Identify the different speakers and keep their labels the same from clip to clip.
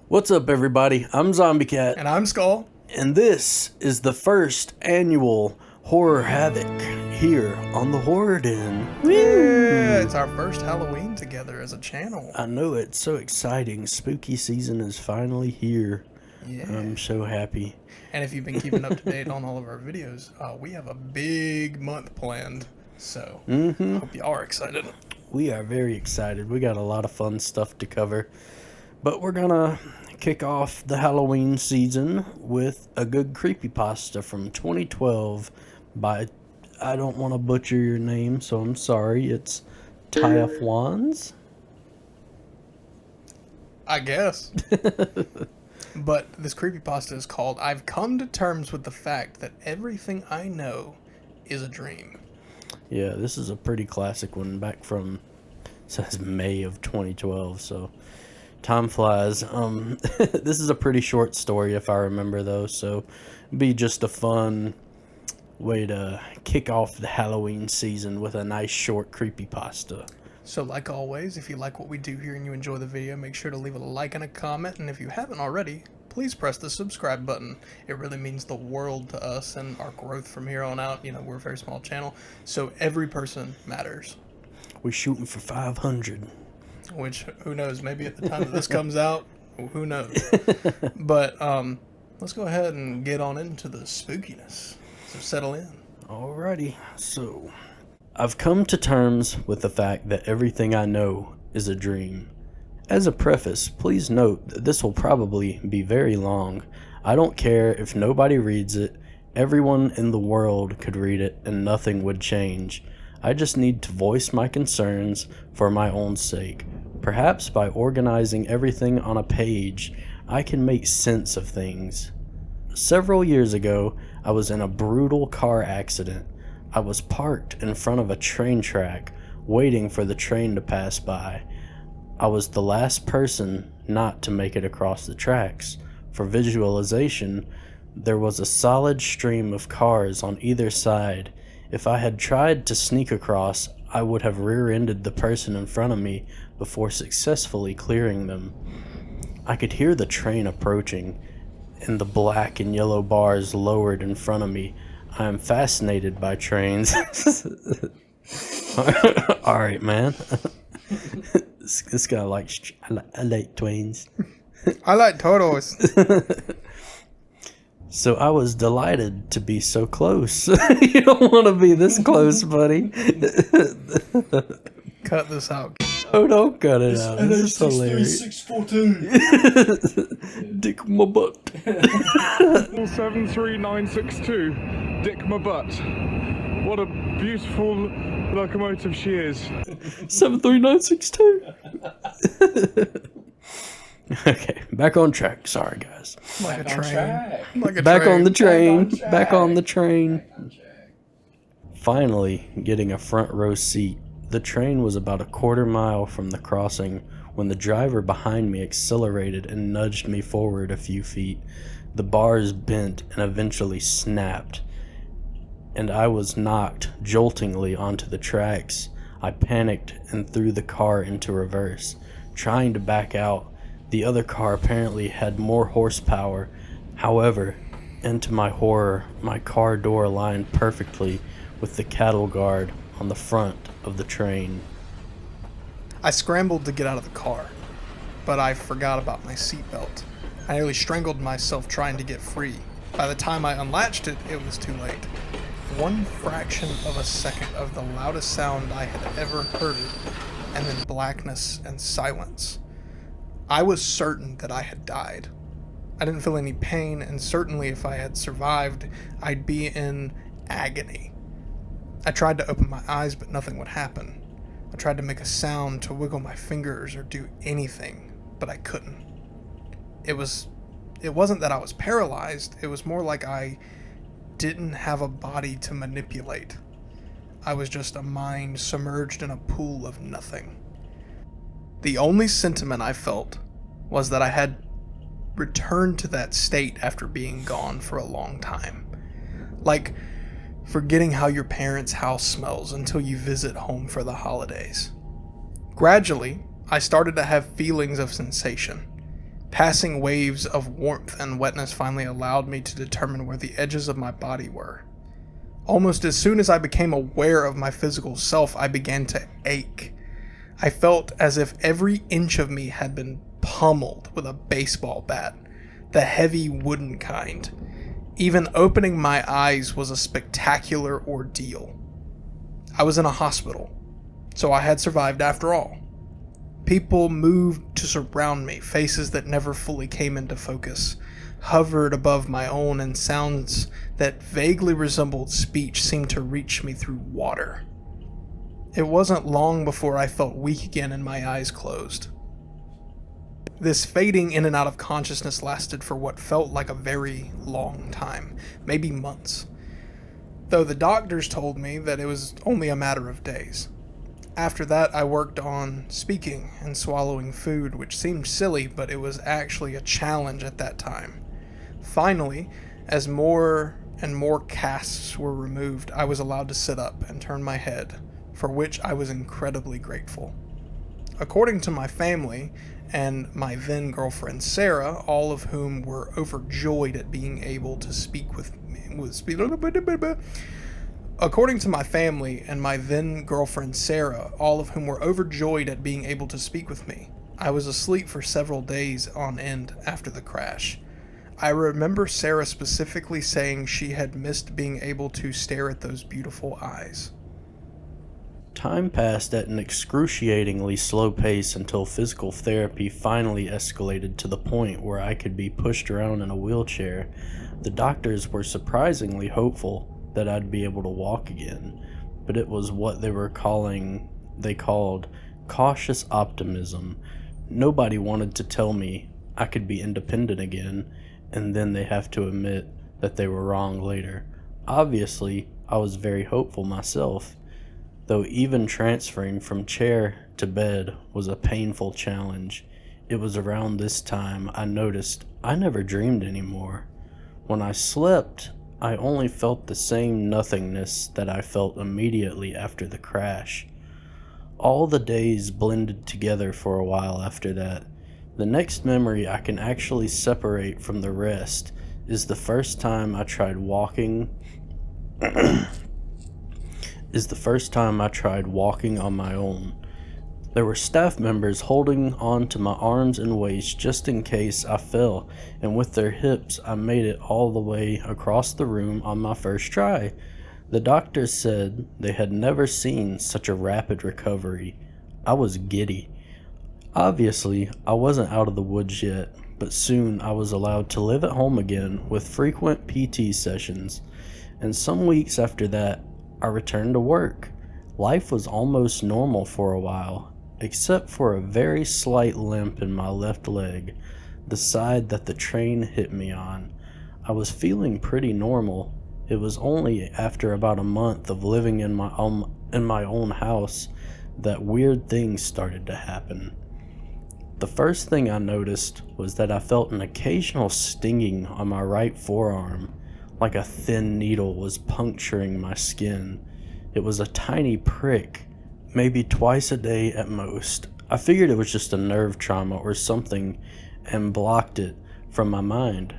Speaker 1: What's up, everybody? I'm Zombie Cat,
Speaker 2: And I'm Skull.
Speaker 1: and this is the first annual Horror Havoc here on the Horror Den.
Speaker 2: Yeah, it's our first Halloween together as a channel.
Speaker 1: I know, it's so exciting. Spooky season is finally here.
Speaker 2: Yeah.
Speaker 1: I'm so happy.
Speaker 2: And if you've been keeping up to date on all of our videos, we have a big month planned. So, I hope you are excited.
Speaker 1: We are very excited. We got a lot of fun stuff to cover. But we're gonna kick off the Halloween season with a good creepypasta from 2012 by, I don't want to butcher your name, so I'm sorry, it's Tyaf Wands.
Speaker 2: I guess. But this creepypasta is called I've Come to Terms with the Fact That Everything I Know is a Dream.
Speaker 1: Yeah, this is a pretty classic one back from, it says May of 2012, so time flies. This is a pretty short story if I remember though, so it'd be just a fun way to kick off the Halloween season with a nice short creepypasta.
Speaker 2: So like always, if you like what we do here and you enjoy the video, make sure to leave a like and a comment. And if you haven't already, please press the subscribe button. It really means the world to us and our growth from here on out. You know, we're a very small channel, so every person matters.
Speaker 1: We're shooting for 500.
Speaker 2: Which, who knows, maybe at the time that this comes out, who knows. But let's go ahead and get on into the spookiness. So settle in.
Speaker 1: Alrighty, so I've come to terms with the fact that everything I know is a dream. As a preface, please note that this will probably be very long. I don't care if nobody reads it. Everyone in the world could read it and nothing would change. I just need to voice my concerns for my own sake. Perhaps by organizing everything on a page, I can make sense of things. Several years ago, I was in a brutal car accident. I was parked in front of a train track, waiting for the train to pass by. I was the last person not to make it across the tracks. For visualization, there was a solid stream of cars on either side. If I had tried to sneak across, I would have rear-ended the person in front of me before successfully clearing them. I could hear the train approaching, and the black and yellow bars lowered in front of me. I am fascinated by trains. Alright, man. This guy likes... I like trains.
Speaker 2: I like turtles.
Speaker 1: So I was delighted to be so close. You don't want to be this close, buddy.
Speaker 2: Cut this out.
Speaker 1: Oh, don't cut it out. This is hilarious.
Speaker 3: 642.
Speaker 1: Dick my butt.
Speaker 3: 73962. Dick my butt. What a beautiful locomotive she is.
Speaker 1: 73962. Okay, back on track. Sorry, guys.
Speaker 2: Like a
Speaker 3: Back on
Speaker 2: train.
Speaker 3: track.
Speaker 2: Like a
Speaker 1: Back
Speaker 2: train.
Speaker 1: on the train.
Speaker 3: track.
Speaker 1: Back on the train.
Speaker 3: Back on track.
Speaker 1: Finally, getting a front row seat. The train was about a quarter-mile from the crossing when the driver behind me accelerated and nudged me forward a few feet. The bars bent and eventually snapped, and I was knocked joltingly onto the tracks. I panicked and threw the car into reverse, trying to back out. The other car apparently had more horsepower. However, and to my horror, my car door aligned perfectly with the cattle guard on the front of the train.
Speaker 2: I scrambled to get out of the car, but I forgot about my seatbelt. I nearly strangled myself trying to get free. By the time I unlatched it, it was too late. One fraction of a second of the loudest sound I had ever heard, and then blackness and silence. I was certain that I had died. I didn't feel any pain, and certainly if I had survived, I'd be in agony. I tried to open my eyes, but nothing would happen. I tried to make a sound, to wiggle my fingers or do anything, but I couldn't. It wasn't that I was paralyzed, it was more like I didn't have a body to manipulate. I was just a mind submerged in a pool of nothing. The only sentiment I felt was that I had returned to that state after being gone for a long time. Like forgetting how your parents' house smells until you visit home for the holidays. Gradually, I started to have feelings of sensation. Passing waves of warmth and wetness finally allowed me to determine where the edges of my body were. Almost as soon as I became aware of my physical self, I began to ache. I felt as if every inch of me had been pummeled with a baseball bat, the heavy wooden kind. Even opening my eyes was a spectacular ordeal. I was in a hospital, so I had survived after all. People moved to surround me, faces that never fully came into focus, hovered above my own, and sounds that vaguely resembled speech seemed to reach me through water. It wasn't long before I felt weak again and my eyes closed. This fading in and out of consciousness lasted for what felt like a very long time, maybe months, though the doctors told me that it was only a matter of days. After that, I worked on speaking and swallowing food, which seemed silly, but it was actually a challenge at that time. Finally, as more and more casts were removed, I was allowed to sit up and turn my head, for which I was incredibly grateful. According to my family and my then girlfriend Sarah, all of whom were overjoyed at being able to speak with me, According to my family and my then girlfriend Sarah, all of whom were overjoyed at being able to speak with me, I was asleep for several days on end after the crash. I remember Sarah specifically saying she had missed being able to stare at those beautiful eyes.
Speaker 1: Time passed at an excruciatingly slow pace until physical therapy finally escalated to the point where I could be pushed around in a wheelchair. The doctors were surprisingly hopeful that I'd be able to walk again, but it was what they called cautious optimism. Nobody wanted to tell me I could be independent again, and then they have to admit that they were wrong later. Obviously, I was very hopeful myself, though even transferring from chair to bed was a painful challenge. It was around this time I noticed I never dreamed anymore. When I slept, I only felt the same nothingness that I felt immediately after the crash. All the days blended together for a while after that. The next memory I can actually separate from the rest is the first time I tried walking on my own. There were staff members holding on to my arms and waist just in case I fell, and with their hips I made it all the way across the room on my first try. The doctors said they had never seen such a rapid recovery. I was giddy. Obviously, I wasn't out of the woods yet, but soon I was allowed to live at home again with frequent PT sessions, and some weeks after that, I returned to work. Life was almost normal for a while, except for a very slight limp in my left leg, the side that the train hit me on. I was feeling pretty normal. It was only after about a month of living in my own house that weird things started to happen. The first thing I noticed was that I felt an occasional stinging on my right forearm, like a thin needle was puncturing my skin. It was a tiny prick, maybe twice a day at most. I figured it was just a nerve trauma or something and blocked it from my mind.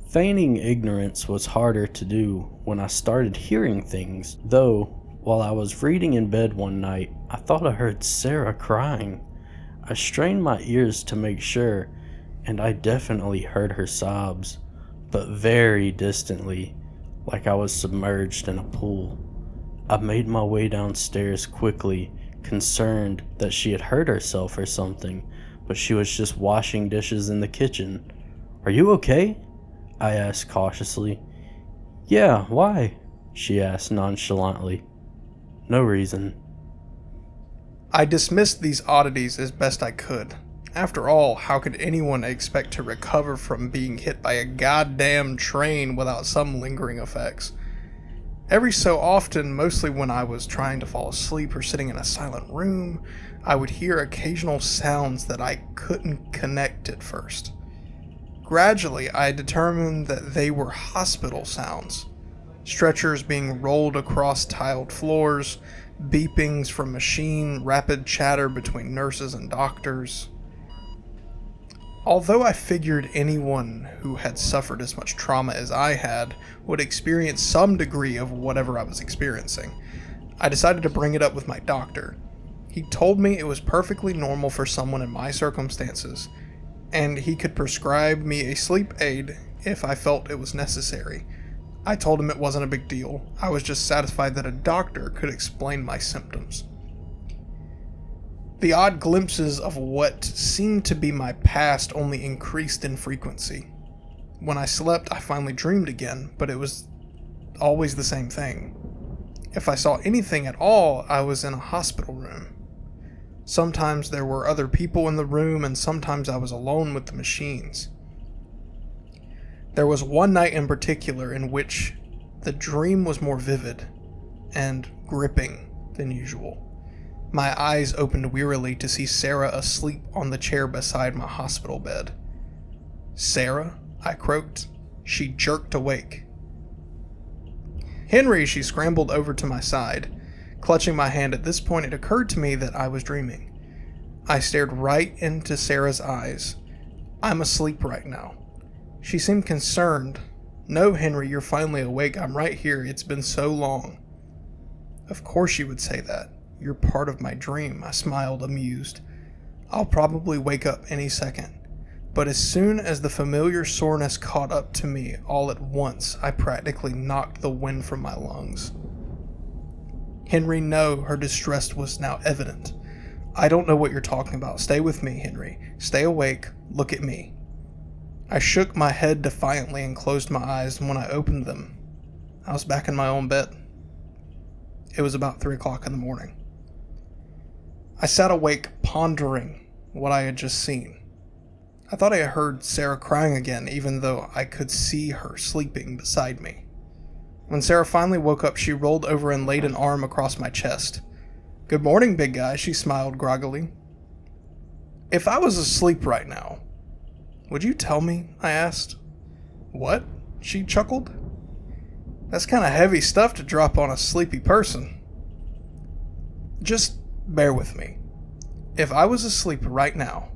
Speaker 1: Feigning ignorance was harder to do when I started hearing things, though while I was reading in bed one night, I thought I heard Sarah crying. I strained my ears to make sure, and I definitely heard her sobs, but very distantly, like I was submerged in a pool. I made my way downstairs quickly, concerned that she had hurt herself or something, but she was just washing dishes in the kitchen. "Are you okay?" I asked cautiously. "Yeah, why?" she asked nonchalantly. "No reason."
Speaker 2: I dismissed these oddities as best I could. After all, how could anyone expect to recover from being hit by a goddamn train without some lingering effects? Every so often, mostly when I was trying to fall asleep or sitting in a silent room, I would hear occasional sounds that I couldn't connect at first. Gradually, I determined that they were hospital sounds. Stretchers being rolled across tiled floors, beepings from machine, rapid chatter between nurses and doctors. Although I figured anyone who had suffered as much trauma as I had would experience some degree of whatever I was experiencing, I decided to bring it up with my doctor. He told me it was perfectly normal for someone in my circumstances, and he could prescribe me a sleep aid if I felt it was necessary. I told him it wasn't a big deal. I was just satisfied that a doctor could explain my symptoms. The odd glimpses of what seemed to be my past only increased in frequency. When I slept, I finally dreamed again, but it was always the same thing. If I saw anything at all, I was in a hospital room. Sometimes there were other people in the room, and sometimes I was alone with the machines. There was one night in particular in which the dream was more vivid and gripping than usual. My eyes opened wearily to see Sarah asleep on the chair beside my hospital bed. "Sarah?" I croaked. She jerked awake. "Henry!" She scrambled over to my side. Clutching my hand, at this point it occurred to me that I was dreaming. I stared right into Sarah's eyes. "I'm asleep right now." She seemed concerned. "No, Henry, you're finally awake. I'm right here. It's been so long." Of course you would say that. You're part of my dream, I smiled, amused. I'll probably wake up any second. But as soon as the familiar soreness caught up to me all at once, I practically knocked the wind from my lungs. "Henry, no," her distress was now evident. "I don't know what you're talking about. Stay with me, Henry. Stay awake. Look at me." I shook my head defiantly and closed my eyes, and when I opened them, I was back in my own bed. It was about 3 o'clock in the morning. I sat awake, pondering what I had just seen. I thought I had heard Sarah crying again, even though I could see her sleeping beside me. When Sarah finally woke up, she rolled over and laid an arm across my chest. "Good morning, big guy," she smiled groggily. "If I was asleep right now, would you tell me?" I asked. "What?" she chuckled. "That's kind of heavy stuff to drop on a sleepy person." "Just bear with me. If I was asleep right now,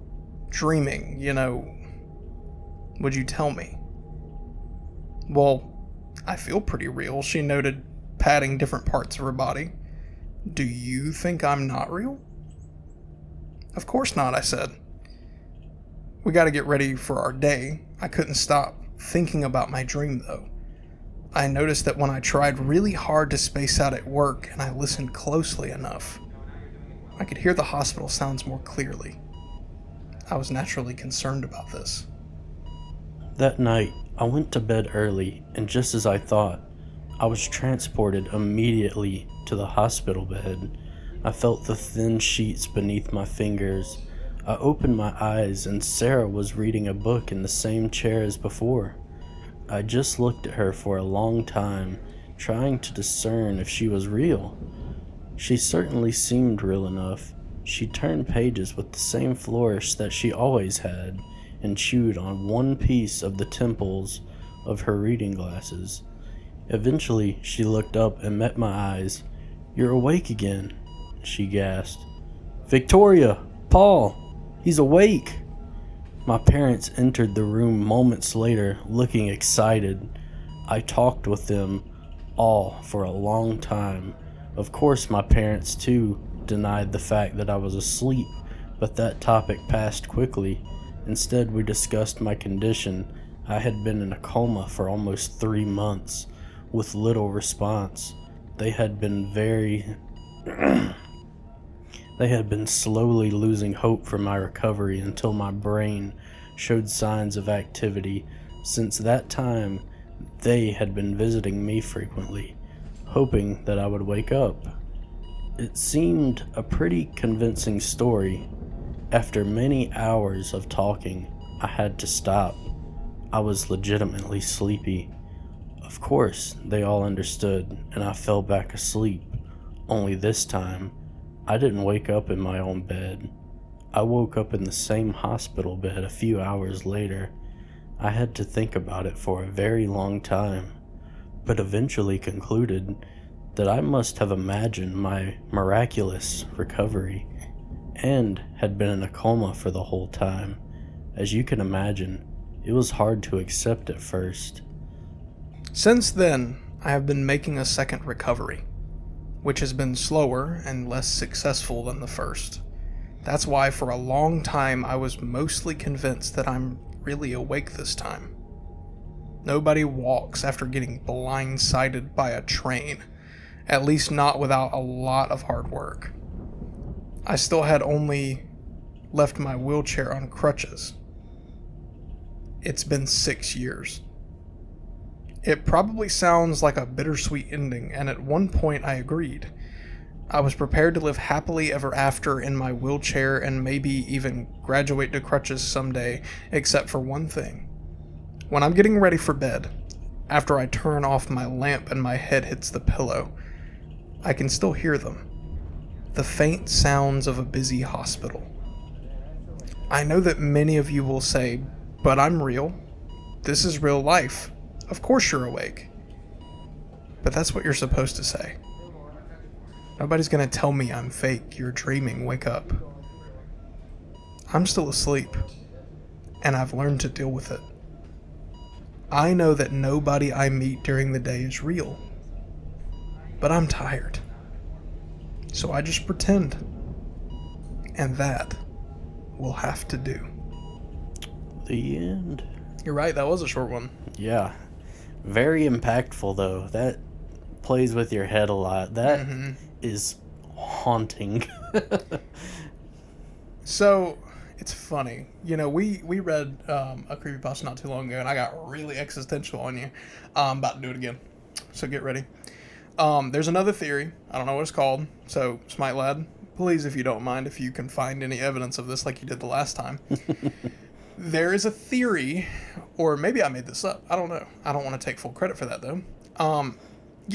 Speaker 2: dreaming, would you tell me?" "Well, I feel pretty real," she noted, patting different parts of her body. "Do you think I'm not real?" "Of course not," I said. "We gotta get ready for our day." I couldn't stop thinking about my dream, though. I noticed that when I tried really hard to space out at work and I listened closely enough, I could hear the hospital sounds more clearly. I was naturally concerned about this.
Speaker 1: That night, I went to bed early, and just as I thought, I was transported immediately to the hospital bed. I felt the thin sheets beneath my fingers. I opened my eyes, and Sarah was reading a book in the same chair as before. I just looked at her for a long time, trying to discern if she was real. She certainly seemed real enough. She turned pages with the same flourish that she always had, and chewed on one piece of the temples of her reading glasses. Eventually, she looked up and met my eyes. "You're awake again," she gasped. "Victoria! Paul! He's awake!" My parents entered the room moments later, looking excited. I talked with them all for a long time. Of course, my parents, too, denied the fact that I was asleep, but that topic passed quickly. Instead, we discussed my condition. I had been in a coma for almost 3 months, with little response. They had been slowly losing hope for my recovery until my brain showed signs of activity. Since that time, they had been visiting me frequently, hoping that I would wake up. It seemed a pretty convincing story. After many hours of talking, I had to stop. I was legitimately sleepy. Of course, they all understood, and I fell back asleep. Only this time, I didn't wake up in my own bed. I woke up in the same hospital bed a few hours later. I had to think about it for a very long time, but eventually concluded that I must have imagined my miraculous recovery and had been in a coma for the whole time. As you can imagine, it was hard to accept at first.
Speaker 2: Since then, I have been making a second recovery, which has been slower and less successful than the first. That's why for a long time I was mostly convinced that I'm really awake this time. Nobody walks after getting blindsided by a train, at least not without a lot of hard work. I still had only left my wheelchair on crutches. It's been 6 years. It probably sounds like a bittersweet ending, and at one point I agreed. I was prepared to live happily ever after in my wheelchair and maybe even graduate to crutches someday, except for one thing. When I'm getting ready for bed, after I turn off my lamp and my head hits the pillow, I can still hear them. The faint sounds of a busy hospital. I know that many of you will say, but I'm real. This is real life. Of course you're awake. But that's what you're supposed to say. Nobody's gonna tell me I'm fake, you're dreaming, wake up. I'm still asleep, and I've learned to deal with it. I know that nobody I meet during the day is real, but I'm tired. So I just pretend, and that will have to do.
Speaker 1: The end.
Speaker 2: You're right, that was a short one.
Speaker 1: Yeah. Very impactful, though. That plays with your head a lot. That is haunting.
Speaker 2: So, it's funny. You know, we read a creepypasta not too long ago, and I got really existential on you. I'm about to do it again. So get ready. There's another theory. I don't know what it's called. So, Smite Lad, please, if you don't mind, if you can find any evidence of this like you did the last time. There is a theory, or maybe I made this up. I don't know. I don't want to take full credit for that, though.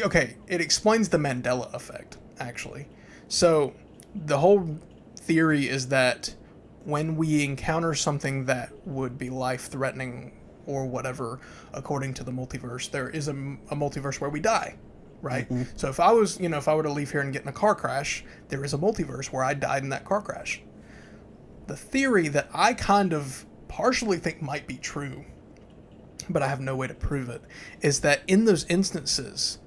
Speaker 2: Okay, it explains the Mandela effect, actually. So, the whole theory is that when we encounter something that would be life-threatening or whatever, according to the multiverse, there is a multiverse where we die, right? So if I were to leave here and get in a car crash, there is a multiverse where I died in that car crash. The theory that I kind of partially think might be true, but I have no way to prove it, is that in those instances,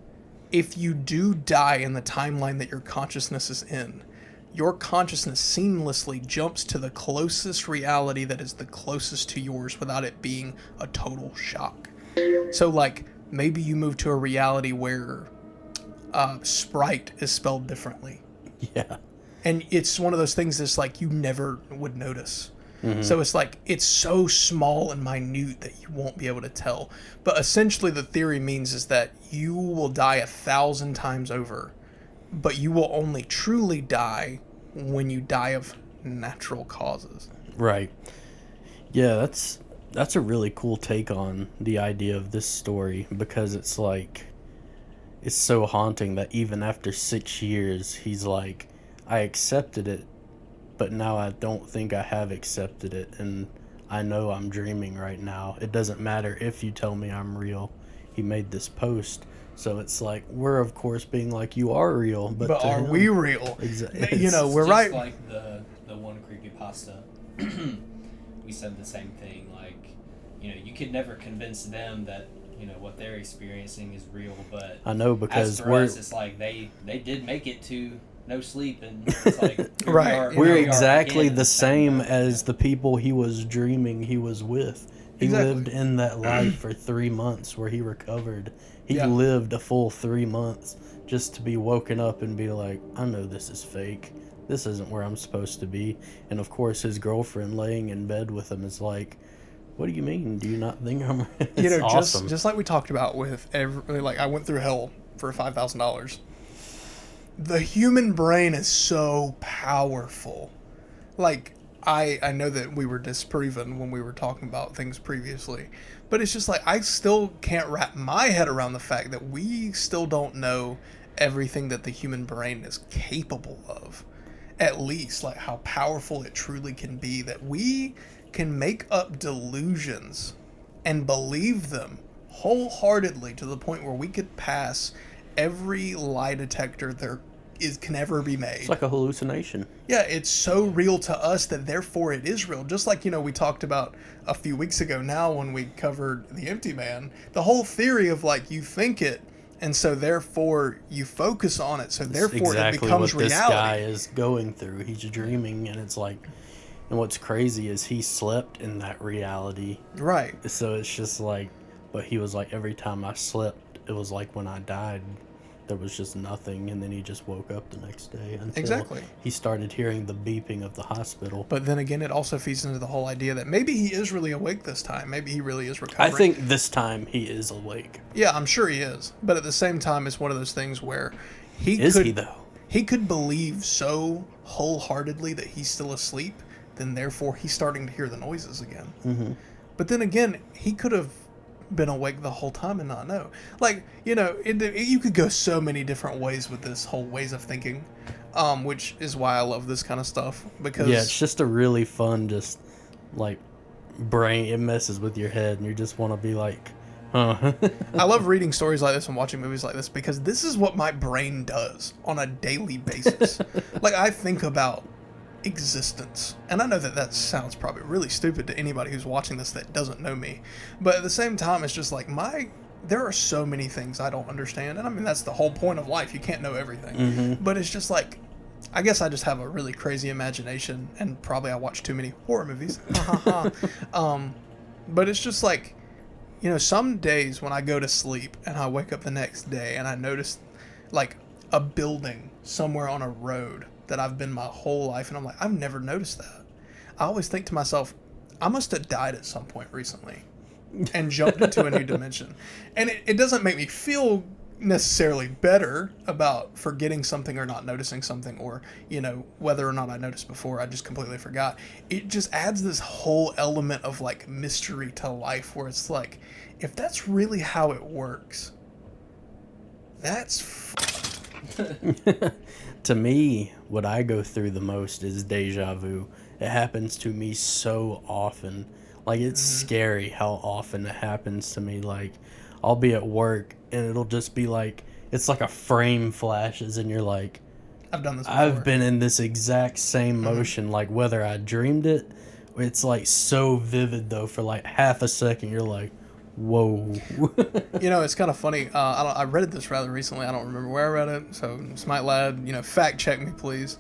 Speaker 2: if you do die in the timeline that your consciousness is in, your consciousness seamlessly jumps to the closest reality that is the closest to yours without it being a total shock. So, like, maybe you move to a reality where Sprite is spelled differently.
Speaker 1: Yeah.
Speaker 2: And it's one of those things that's like you never would notice. So it's like, it's so small and minute that you won't be able to tell. But essentially the theory means is that you will die 1,000 times over, but you will only truly die when you die of natural causes.
Speaker 1: Right. Yeah, that's a really cool take on the idea of this story, because it's like, it's so haunting that even after 6 years, he's like, I accepted it, but now I don't think I have accepted it, and I know I'm dreaming right now. It doesn't matter if you tell me I'm real. He made this post. So it's like, we're of course being like, you are real, but
Speaker 2: are
Speaker 1: him,
Speaker 2: we real?
Speaker 1: Exactly.
Speaker 2: You know, we're
Speaker 4: just
Speaker 2: right.
Speaker 4: Like the one creepypasta, we said the same thing. Like, you know, you could never convince them that, you know, what they're experiencing is real. But
Speaker 1: I know, because
Speaker 4: as for us, it's like they did make it to no sleep, and it's like
Speaker 2: Right.
Speaker 1: we're
Speaker 4: we are
Speaker 1: exactly
Speaker 4: again
Speaker 1: the same
Speaker 4: moment.
Speaker 1: as the people he was dreaming he was with. He
Speaker 2: Exactly.
Speaker 1: lived in that life for 3 months where he recovered. He
Speaker 2: Yeah.
Speaker 1: lived a full 3 months just to be woken up and be like, I know this is fake. This isn't where I'm supposed to be. And of course, his girlfriend laying in bed with him is like, what do you mean? Do you not think I'm... It's
Speaker 2: You know,
Speaker 1: awesome.
Speaker 2: just like we talked about with like I went through hell for $5,000. The human brain is so powerful. Like, I know that we were disproven when we were talking about things previously, but it's just like, I still can't wrap my head around the fact that we still don't know everything that the human brain is capable of. At least, like, how powerful it truly can be, that we can make up delusions and believe them wholeheartedly to the point where we could pass every lie detector there can ever be made.
Speaker 1: It's like a hallucination.
Speaker 2: Yeah, it's so real to us that therefore it is real. Just like, we talked about a few weeks ago now when we covered The Empty Man. The whole theory of, like, you think it, and so therefore you focus on it, so therefore
Speaker 1: exactly
Speaker 2: it becomes
Speaker 1: what
Speaker 2: reality.
Speaker 1: This guy is going through. He's dreaming, and it's like, and what's crazy is he slept in that reality.
Speaker 2: Right.
Speaker 1: So it's just like, but he was like, every time I slept, it was like when I died, there was just nothing, and then he just woke up the next day until
Speaker 2: Exactly.
Speaker 1: he started hearing the beeping of the hospital.
Speaker 2: But then again, it also feeds into the whole idea that maybe he is really awake this time. Maybe he really is recovering.
Speaker 1: I think this time he is awake.
Speaker 2: Yeah, I'm sure he is. But at the same time, it's one of those things where he could believe so wholeheartedly that he's still asleep, then therefore he's starting to hear the noises again.
Speaker 1: Mm-hmm.
Speaker 2: But then again, he could have been awake the whole time and not know. Like, you could go so many different ways with this whole ways of thinking, which is why I love this kind of stuff. Because
Speaker 1: yeah, it's just a really fun, just like brain. It messes with your head, and you just want to be like, huh.
Speaker 2: I love reading stories like this and watching movies like this because this is what my brain does on a daily basis. Like, I think about existence, and I know that sounds probably really stupid to anybody who's watching this that doesn't know me, but at the same time, it's just like there are so many things I don't understand, and I mean that's the whole point of life. You can't know everything.
Speaker 1: Mm-hmm.
Speaker 2: But it's just like, I guess I just have a really crazy imagination, and probably I watch too many horror movies. But it's just like, some days when I go to sleep and I wake up the next day and I notice like a building somewhere on a road that I've been my whole life, and I'm like, I've never noticed that. I always think to myself, I must have died at some point recently and jumped into a new dimension. And it doesn't make me feel necessarily better about forgetting something or not noticing something, or whether or not I noticed before I just completely forgot. It just adds this whole element of like mystery to life, where it's like, if that's really how it works, that's
Speaker 1: To me, what I go through the most is deja vu. It happens to me so often. Like, it's scary how often it happens to me. Like, I'll be at work and it'll just be like, it's like a frame flashes and you're like,
Speaker 2: I've done this before.
Speaker 1: I've been in this exact same motion. Like, whether I dreamed it, it's like so vivid though. For like half a second, you're like, whoa.
Speaker 2: It's kind of funny. I read this rather recently. I don't remember where I read it, so Smite Lad, fact check me, please.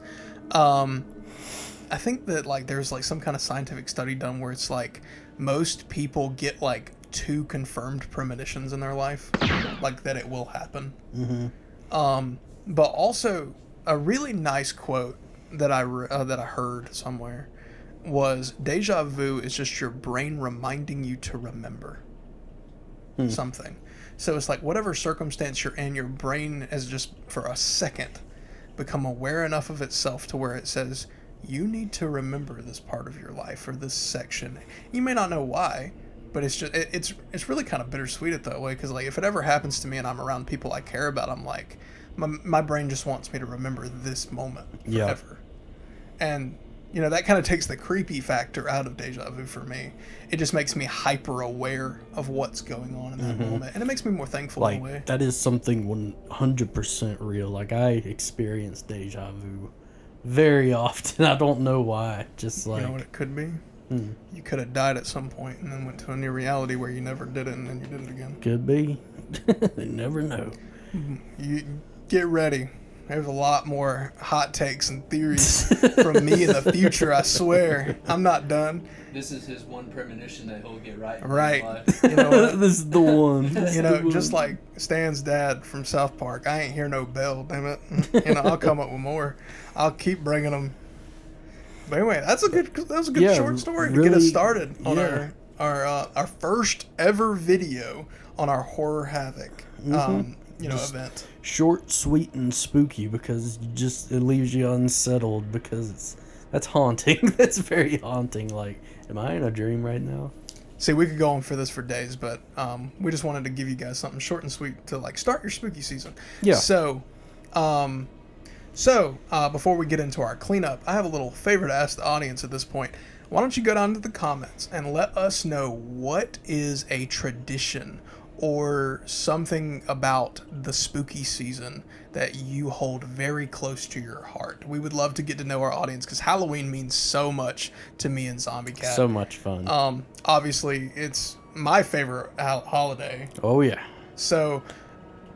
Speaker 2: I think that like there's like some kind of scientific study done where it's like most people get like 2 confirmed premonitions in their life, like that it will happen.
Speaker 1: Mm-hmm.
Speaker 2: But also a really nice quote that I heard somewhere was, deja vu is just your brain reminding you to remember something. So it's like whatever circumstance you're in, your brain has just for a second become aware enough of itself to where it says, you need to remember this part of your life or this section. You may not know why, but it's just it's really kind of bittersweet it that way, because like if it ever happens to me and I'm around people I care about, I'm like, my brain just wants me to remember this moment forever. And that kind of takes the creepy factor out of deja vu for me. It just makes me hyper aware of what's going on in that moment, and it makes me more thankful in a way.
Speaker 1: Like, that is something 100% real. Like, I experience deja vu very often. I don't know why. Just like,
Speaker 2: you know what it could be? You could have died at some point and then went to a new reality where you never did it, and then you did it again.
Speaker 1: Could be. You never know.
Speaker 2: You get ready. There's a lot more hot takes and theories from me in the future, I swear. I'm not done.
Speaker 4: This is his one premonition that he'll get right.
Speaker 2: Right.
Speaker 1: You know what? This is the one.
Speaker 2: Just like Stan's dad from South Park, I ain't hear no bell, damn it. I'll come up with more. I'll keep bringing them. But anyway, that was a good short story to get us started on our first ever video on our Horror Havoc event.
Speaker 1: Short, sweet, and spooky, because it leaves you unsettled, because that's haunting. That's very haunting. Like, am I in a dream right now?
Speaker 2: See, we could go on for this for days, but we just wanted to give you guys something short and sweet to like start your spooky season. Yeah. So before we get into our cleanup, I have a little favor to ask the audience at this point. Why don't you go down to the comments and let us know what is a tradition or something about the spooky season that you hold very close to your heart. We would love to get to know our audience because Halloween means so much to me and Zombie Cat.
Speaker 1: So much fun.
Speaker 2: Obviously, it's my favorite holiday.
Speaker 1: Oh, yeah.
Speaker 2: So,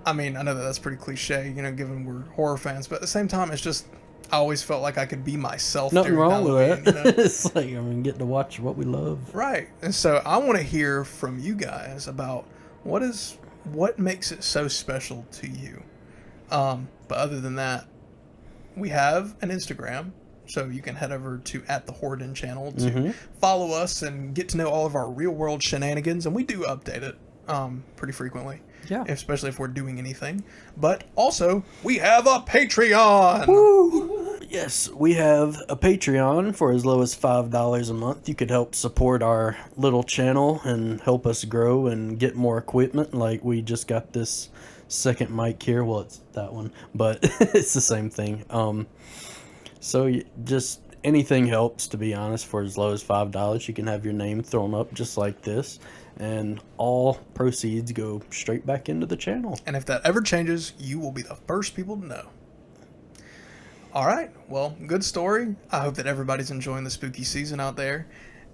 Speaker 2: I mean, I know that that's pretty cliche, you know, given we're horror fans, but at the same time, it's just, I always felt like I could be myself.
Speaker 1: Nothing
Speaker 2: during
Speaker 1: wrong
Speaker 2: Halloween,
Speaker 1: with that.
Speaker 2: you know?
Speaker 1: It's like, I mean, getting to watch what we love.
Speaker 2: Right. And so I want to hear from you guys about what makes it so special to you. But other than that, we have an Instagram, so you can head over to @thehorden channel to follow us and get to know all of our real world shenanigans, and we do update it pretty frequently.
Speaker 1: Yeah.
Speaker 2: Especially if we're doing anything. But also, we have a Patreon.
Speaker 1: Woo! Yes, we have a Patreon for as low as $5 a month. You could help support our little channel and help us grow and get more equipment. Like, we just got this second mic here. Well, it's that one, but it's the same thing. So just anything helps, to be honest. For as low as $5, you can have your name thrown up just like this, and all proceeds go straight back into the channel.
Speaker 2: And if that ever changes, you will be the first people to know. All right. Well, good story. I hope that everybody's enjoying the spooky season out there.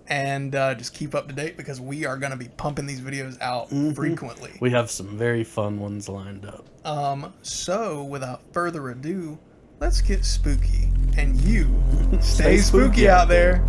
Speaker 2: And just keep up to date because we are going to be pumping these videos out frequently.
Speaker 1: We have some very fun ones lined up.
Speaker 2: So, without further ado, let's get spooky. And you stay spooky out there.